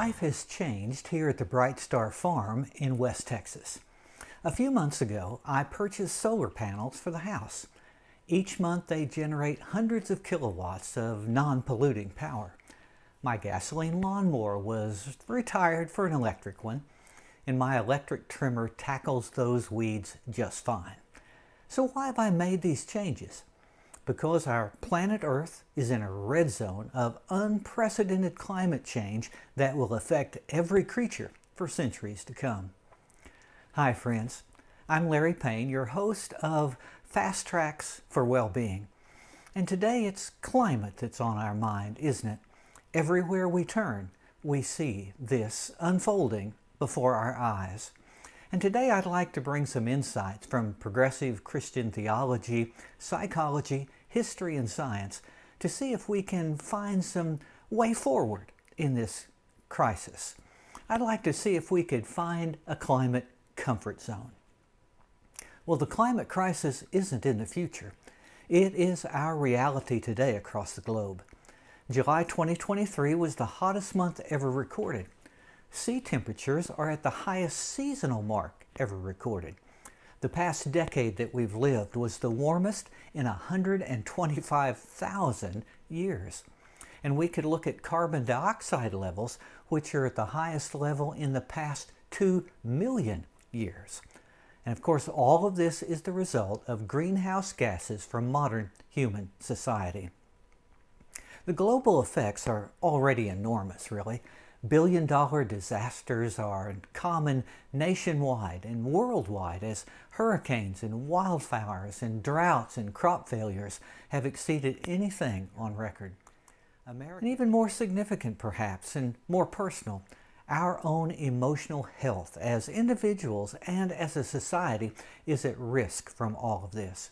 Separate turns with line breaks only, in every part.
Life has changed here at the Bright Star Farm in West Texas. A few months ago, I purchased solar panels for the house. Each month they generate hundreds of kilowatts of non-polluting power. My gasoline lawnmower was retired for an electric one, and my electric trimmer tackles those weeds just fine. So why have I made these changes? Because our planet Earth is in a red zone of unprecedented climate change that will affect every creature for centuries to come. Hi friends, I'm Larry Payne, your host of Fast Tracks for Well-Being. And today it's climate that's on our mind, isn't it? Everywhere we turn, we see this unfolding before our eyes. And today I'd like to bring some insights from progressive Christian theology, psychology, history, and science to see if we can find some way forward in this crisis. I'd like to see if we could find a climate comfort zone. Well, the climate crisis isn't in the future. It is our reality today across the globe. July 2023 was the hottest month ever recorded. Sea temperatures are at the highest seasonal mark ever recorded. The past decade that we've lived was the warmest in 125,000 years. And we could look at carbon dioxide levels, which are at the highest level in the past 2 million years. And of course, all of this is the result of greenhouse gases from modern human society. The global effects are already enormous, really. Billion-dollar disasters are common nationwide and worldwide as hurricanes and wildfires and droughts and crop failures have exceeded anything on record. And even more significant perhaps and more personal, our own emotional health as individuals and as a society is at risk from all of this.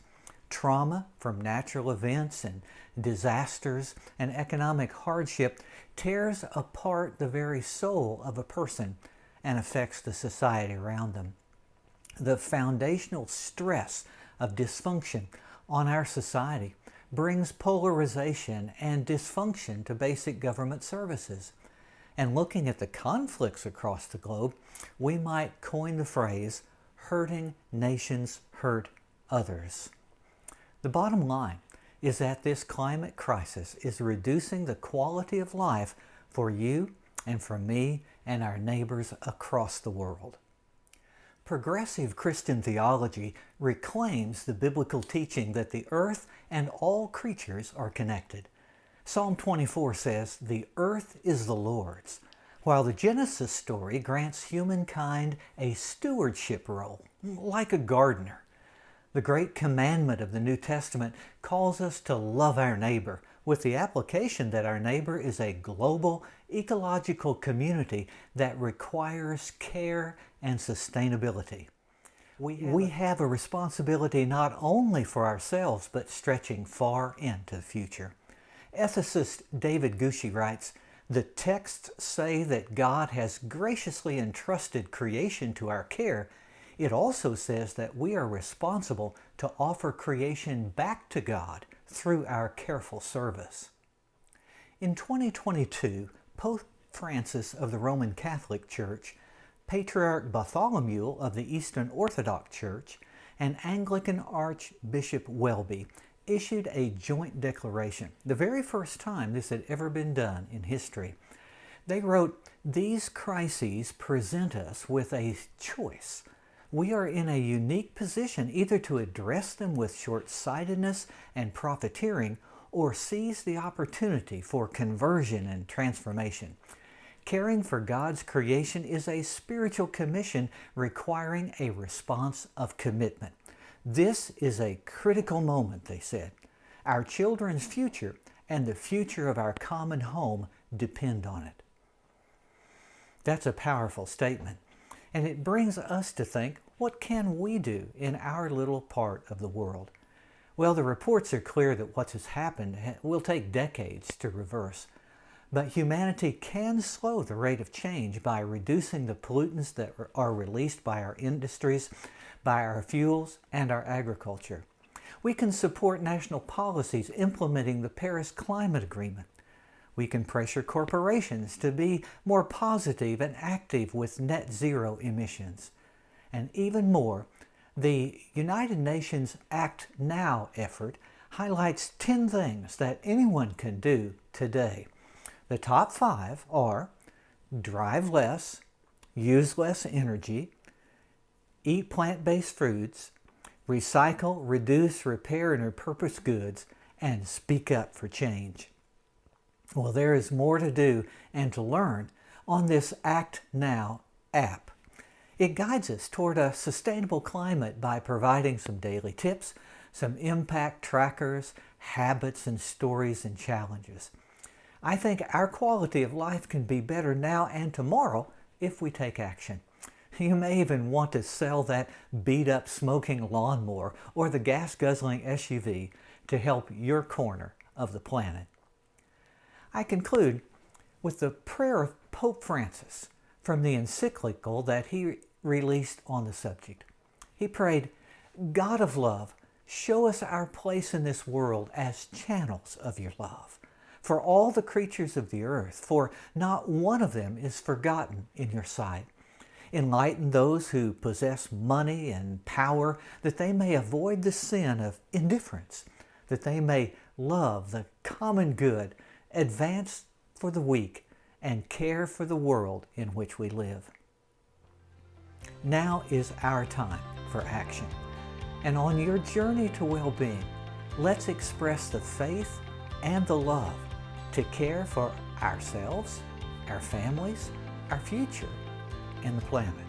Trauma from natural events and disasters and economic hardship tears apart the very soul of a person and affects the society around them. The foundational stress of dysfunction on our society brings polarization and dysfunction to basic government services. And looking at the conflicts across the globe, we might coin the phrase, hurting nations hurt others. The bottom line is that this climate crisis is reducing the quality of life for you and for me and our neighbors across the world. Progressive Christian theology reclaims the biblical teaching that the earth and all creatures are connected. Psalm 24 says, "The earth is the Lord's," while the Genesis story grants humankind a stewardship role, like a gardener. The great commandment of the New Testament calls us to love our neighbor, with the application that our neighbor is a global ecological community that requires care and sustainability. We have a responsibility not only for ourselves, but stretching far into the future. Ethicist David Gushee writes, "The texts say that God has graciously entrusted creation to our care. It also says that we are responsible to offer creation back to God through our careful service." In 2022, Pope Francis of the Roman Catholic Church, Patriarch Bartholomew of the Eastern Orthodox Church, and Anglican Archbishop Welby issued a joint declaration, the very first time this had ever been done in history. They wrote, "These crises present us with a choice. We are in a unique position either to address them with short-sightedness and profiteering or seize the opportunity for conversion and transformation. Caring for God's creation is a spiritual commission requiring a response of commitment. This is a critical moment," they said. "Our children's future and the future of our common home depend on it." That's a powerful statement. And it brings us to think, what can we do in our little part of the world? Well, the reports are clear that what has happened will take decades to reverse. But humanity can slow the rate of change by reducing the pollutants that are released by our industries, by our fuels, and our agriculture. We can support national policies implementing the Paris Climate Agreement. We can pressure corporations to be more positive and active with net zero emissions. And even more, the United Nations Act Now effort highlights 10 things that anyone can do today. The top 5 are drive less, use less energy, eat plant-based foods, recycle, reduce, repair, and repurpose goods, and speak up for change. Well, there is more to do and to learn on this Act Now app. It guides us toward a sustainable climate by providing some daily tips, some impact trackers, habits and stories and challenges. I think our quality of life can be better now and tomorrow if we take action. You may even want to sell that beat-up smoking lawnmower or the gas-guzzling SUV to help your corner of the planet. I conclude with the prayer of Pope Francis from the encyclical that he released on the subject. He prayed, "God of love, show us our place in this world as channels of your love, for all the creatures of the earth, for not one of them is forgotten in your sight. Enlighten those who possess money and power, that they may avoid the sin of indifference, that they may love the common good, advance for the weak, and care for the world in which we live." Now is our time for action. And on your journey to well-being, let's express the faith and the love to care for ourselves, our families, our future, and the planet.